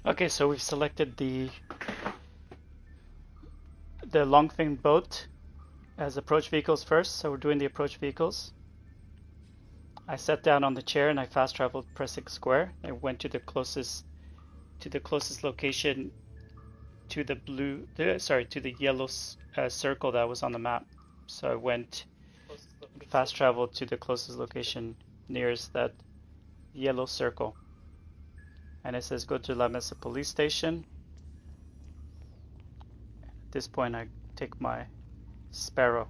Okay, so we've selected the long-fin boat as approach vehicles first, so we're doing the approach vehicles. I sat down on the chair and I fast traveled pressing square. I went to the closest location to the to the yellow circle that was on the map. So I went fast traveled to the closest location nearest that yellow circle. And it says go to La Mesa police station. At this point I take my Sparrow.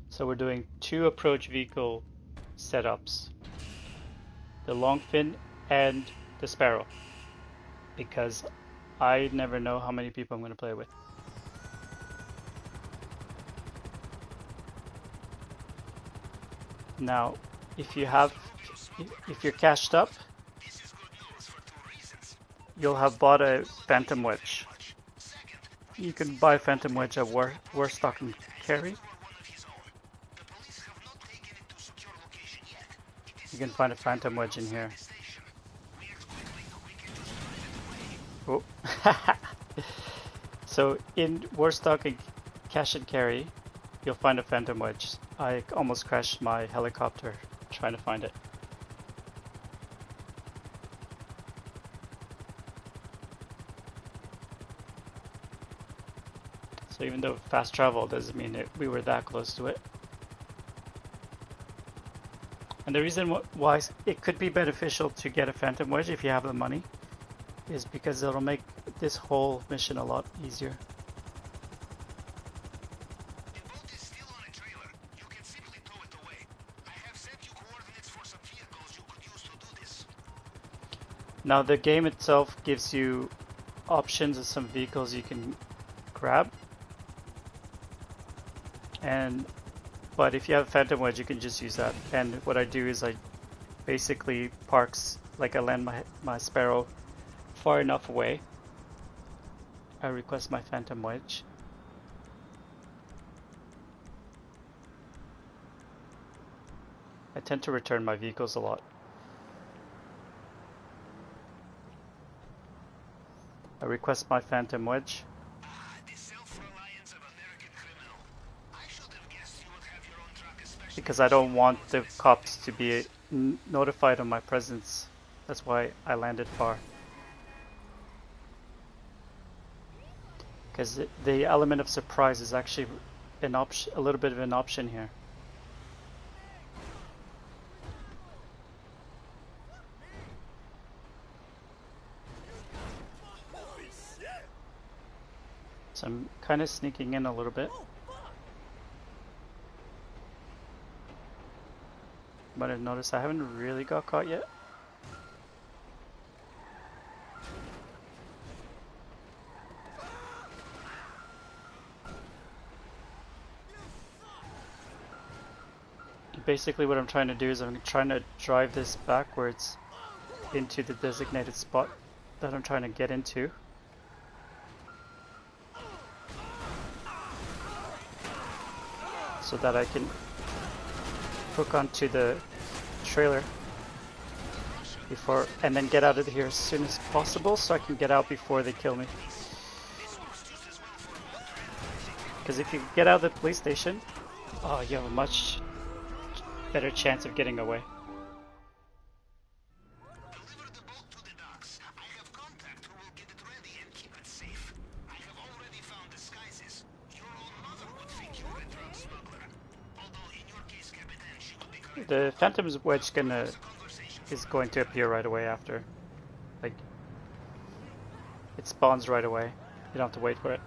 So we're doing two approach vehicle setups. The Longfin and the Sparrow. Because I never know how many people I'm going to play with. Now, if you're cashed up, you'll have bought a Phantom Wedge. You can buy Phantom Wedge at Warstock and Carry. You can find a Phantom Wedge in here. Oh. So in Warstock and Cash and Carry, you'll find a Phantom Wedge. I almost crashed my helicopter trying to find it. So even though fast travel doesn't mean we were that close to it. And the reason why it could be beneficial to get a Phantom Wedge if you have the money is because it'll make this whole mission a lot easier. The boat is still on a trailer. You can simply tow it away. I have sent you coordinates for some vehicles you could use to do this. Now the game itself gives you options of some vehicles you can grab. But if you have a Phantom Wedge, you can just use that. And what I do is I basically I land my Sparrow far enough away. I request my Phantom Wedge. I tend to return my vehicles a lot. I request my Phantom Wedge. Because I don't want the cops to be notified of my presence. That's why I landed far. Because the element of surprise is actually a little bit of an option here. So I'm kind of sneaking in a little bit. But I've noticed I haven't really got caught yet. Basically what I'm trying to do is I'm trying to drive this backwards into the designated spot that I'm trying to get into. So that I can hook onto the trailer and then get out of here as soon as possible so I can get out before they kill me. Because if you get out of the police station, you have a much better chance of getting away. Deliver the boat to the docks. I have contact who will get it ready and keep it safe. I have already found disguises. Your own mother would think you were a drug smuggler. Although in your case, Captain, she would be correct. The Phantom's Wedge is going to appear right away after. Like, it spawns right away. You don't have to wait for it.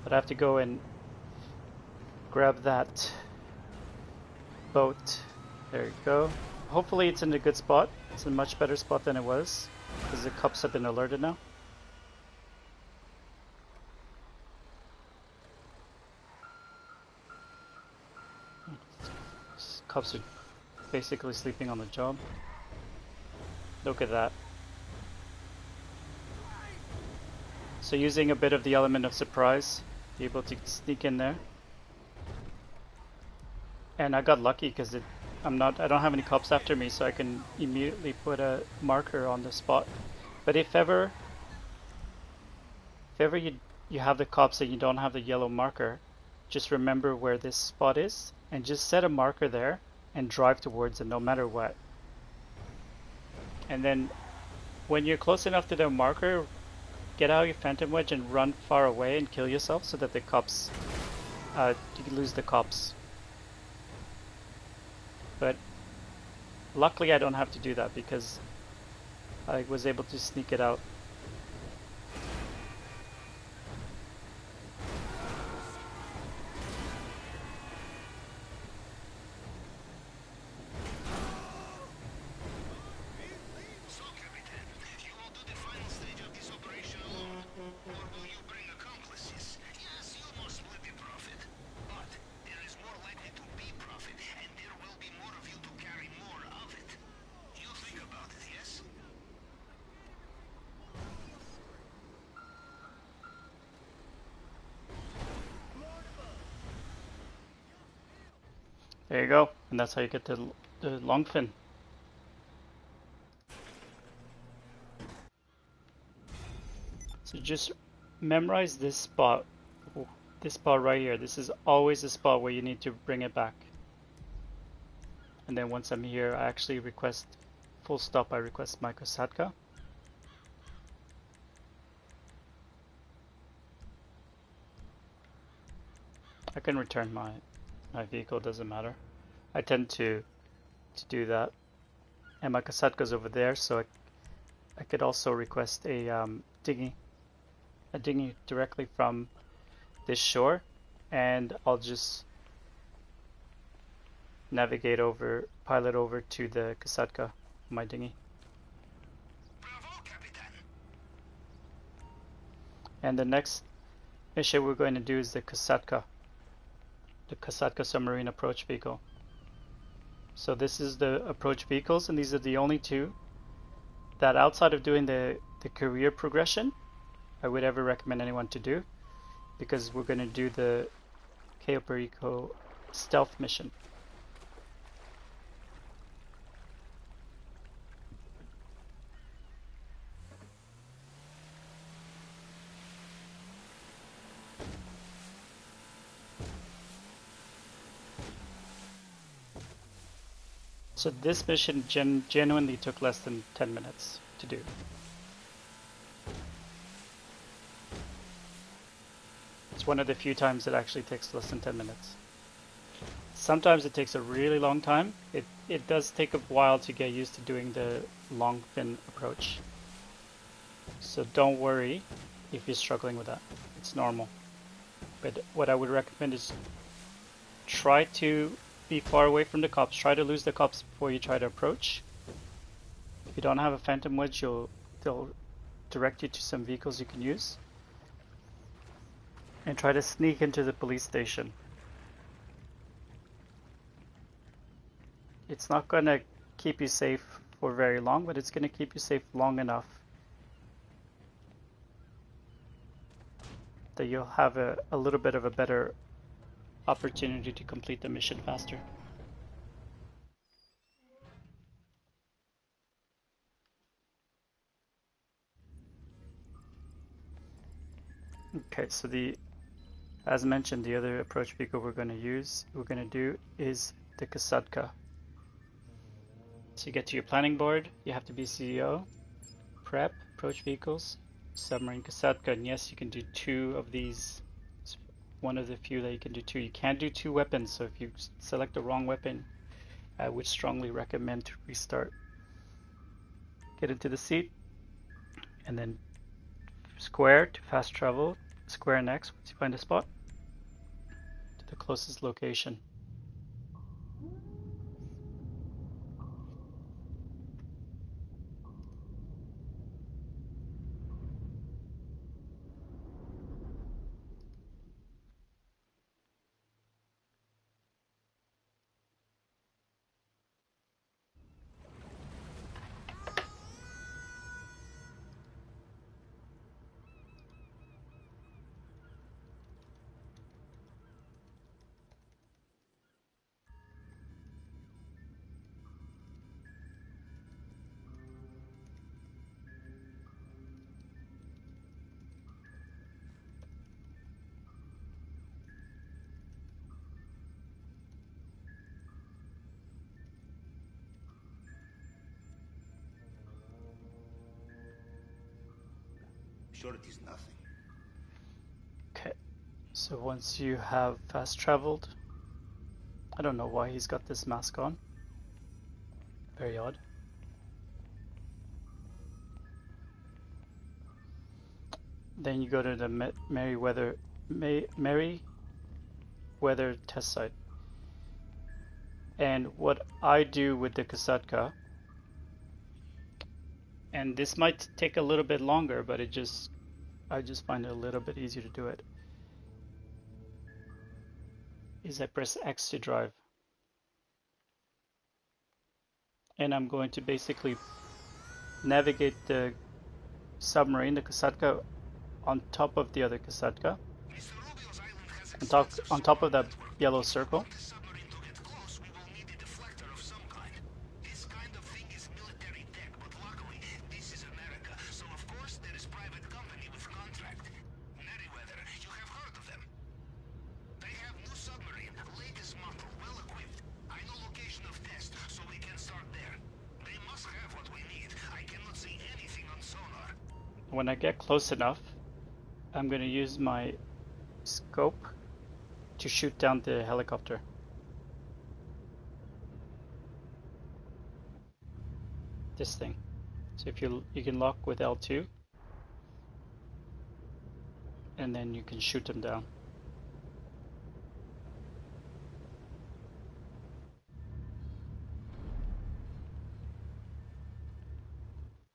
But I have to go and grab that boat. There you go. Hopefully it's in a good spot. It's in a much better spot than it was, because the cops have been alerted now. Cops are basically sleeping on the job. Look at that. So using a bit of the element of surprise, be able to sneak in there. And I got lucky because I don't have any cops after me, so I can immediately put a marker on the spot. But if ever you have the cops and you don't have the yellow marker, just remember where this spot is and just set a marker there and drive towards it no matter what. And then when you're close enough to the marker, get out your phantom wedge and run far away and kill yourself so that the cops, you can lose the cops. But luckily I don't have to do that because I was able to sneak it out. So, Captain, you will do the final stage of this operation alone, or will you bring accomplices? Yes, you must split the profit, but there is more likely to be profit, and there will be more of you to carry more of it. You think about it, yes? There you go, and that's how you get the long fin. So just memorize this spot right here. This is always the spot where you need to bring it back. And then once I'm here, I actually request full stop. I request my Kosatka. I can return my vehicle, doesn't matter. I tend to do that. And my Kosatka's over there, so I could also request a dinghy directly from this shore, and I'll just navigate over, pilot over to the Kosatka, my dinghy. Bravo, Captain. And the next mission we're going to do is the Kosatka submarine approach vehicle. So this is the approach vehicles, and these are the only two that outside of doing the career progression, I would ever recommend anyone to do, because we're going to do the Cayo Perico stealth mission. So this mission genuinely took less than 10 minutes to do. It's one of the few times it actually takes less than 10 minutes. Sometimes it takes a really long time. It does take a while to get used to doing the long fin approach. So don't worry if you're struggling with that. It's normal. But what I would recommend is try to be far away from the cops. Try to lose the cops before you try to approach. If you don't have a phantom wedge, they'll direct you to some vehicles you can use. And try to sneak into the police station. It's not going to keep you safe for very long, but it's going to keep you safe long enough that you'll have a little bit of a better opportunity to complete the mission faster. Okay, so as mentioned, the other approach vehicle we're going to do is the Kosatka. So you get to your planning board, you have to be CEO, prep, approach vehicles, submarine Kosatka, and yes, you can do 2 of these. It's one of the few that you can do 2. You can't do 2 weapons, so if you select the wrong weapon, I would strongly recommend to restart. Get into the seat, and then square to fast travel, square next once you find a spot, to the closest location. sure it is nothing. Okay, so once you have fast traveled, I don't know why he's got this mask on. Very odd. Then you go to the Merryweather test site. And what I do with the Kasatka, and this might take a little bit longer, but I just find it a little bit easier to do it, is I press X to drive. And I'm going to basically navigate the submarine, the Kasatka, on top of the other Kasatka, on top of that yellow circle. When I get close enough, I'm going to use my scope to shoot down the helicopter. This thing. So if you can lock with L2, and then you can shoot them down.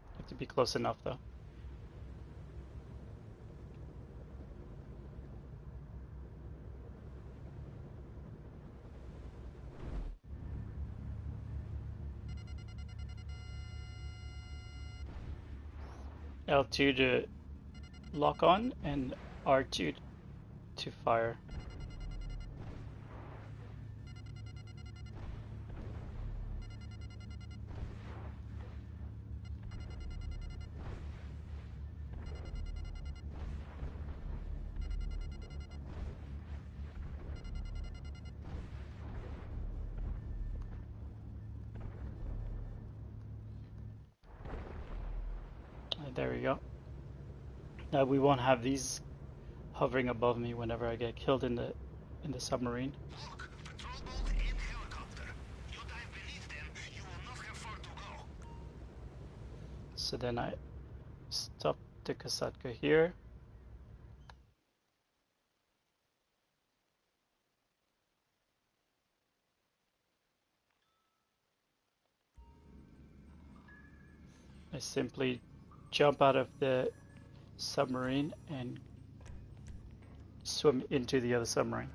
You have to be close enough though. L2 to lock on and R2 to fire. There we go. Now we won't have these hovering above me whenever I get killed in the submarine. Look, patrol boat and helicopter. You dive beneath them, you will not have far to go. So then I stop the Kasatka here. I simply jump out of the submarine and swim into the other submarine.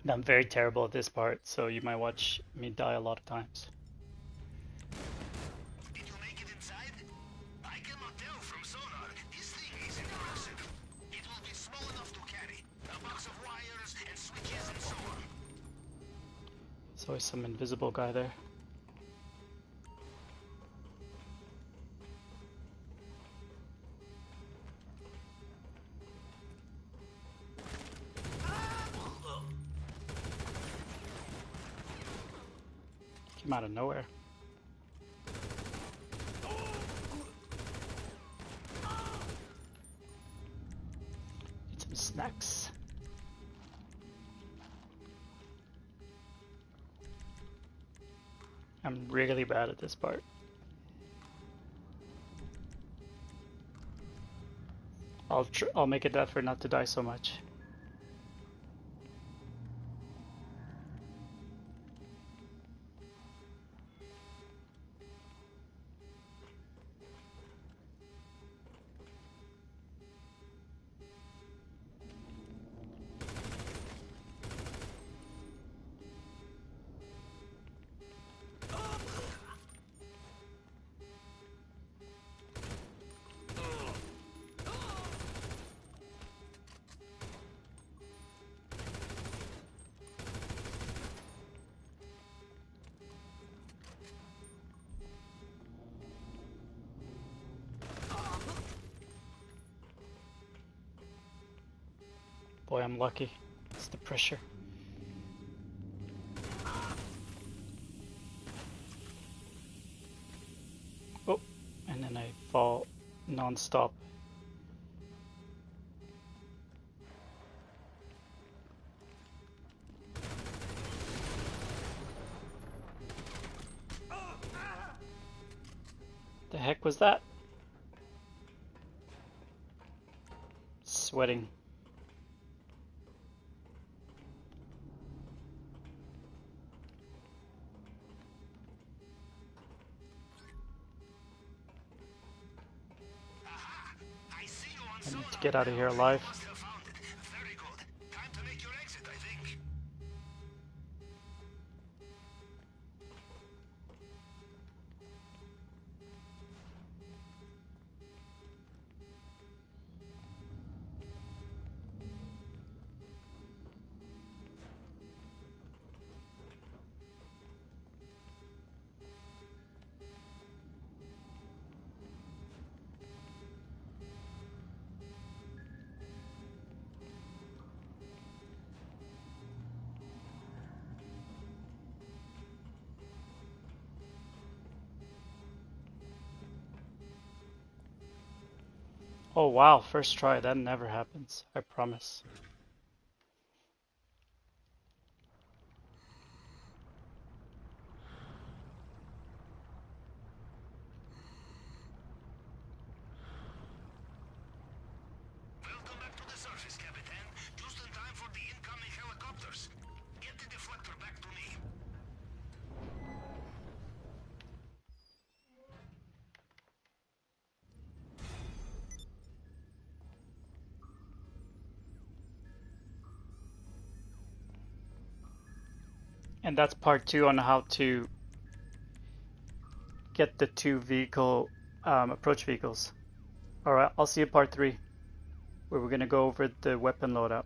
I'm very terrible at this part, so you might watch me die a lot of times. Did you make it inside? I cannot tell from sonar. This thing is impressive. It will be small enough to carry. A box of wires and switches and so on. There's always some invisible guy there. Came out of nowhere. Need some snacks. I'm really bad at this part. I'll make an effort not to die so much. Boy, I'm lucky. It's the pressure. Oh, and then I fall non-stop. The heck was that? Sweating. I see you on I need to sonar. get out of here alive. Must have found it. Very good. Time to make your exit, I think. Oh wow, first try. That never happens. I promise. Welcome back to the surface, Capitan. Just in time for the incoming helicopters. Get the deflector back to me. And that's part 2 on how to get the 2 vehicle approach vehicles. Alright, I'll see you part 3, where we're gonna go over the weapon loadout.